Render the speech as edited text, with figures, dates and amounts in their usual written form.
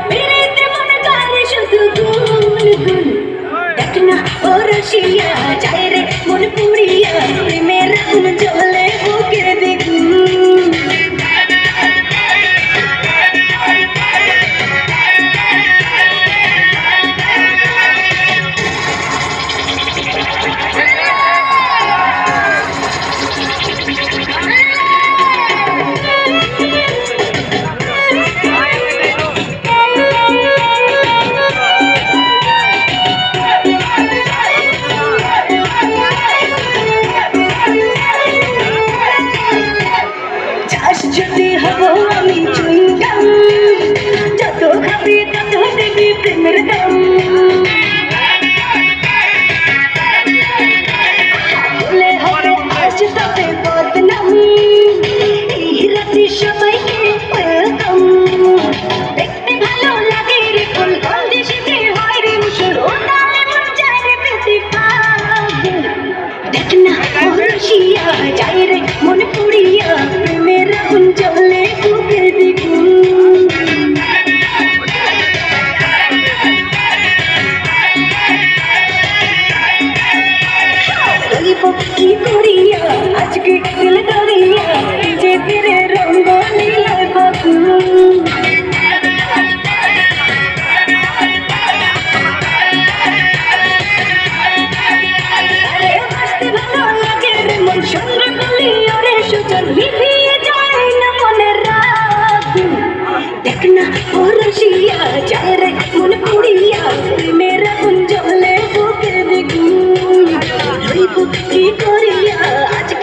বেরেতে মনে করে শুধু গুন গুন দেখ না ও রসিয়া যায় রে মন পুড়িয়া প্রেমের আগুন জ্বলে বুকের দ্বিগুণ যদি হবো আমি চুইংগাম যত খাবি তত দেবি প্রেমের দাম বলে হবে আজ তবে বদনাম এই রাতে সবাইকে ওয়েলকাম দেখতে ভালো লাগে রে ফুল গন্ধে শীতে হয় রে মুসুর ও তালে মন যায় রে পেতে পাগল দেখ না ও রসিয়া যায় রে মন পুড়িয়া প্রেমের আগুন জ্বলে বুকের দ্বিগুণ কি করিয়া আজকে দিল দরিয়া যে তেরে রঙ্গ নীলায় ফাগুন আরে বাঁচতে ভালো লাগে রে মন সঙ্গে বলি ওরে সুজন লিভিয়ে যায় না মনের রাগুন দেখ না ও রসিয়া যায় রে মন পুড়িয়া প্রেমের আগুন জ্বলে বুকের দ্বিগুণ কি করিয়া আজকে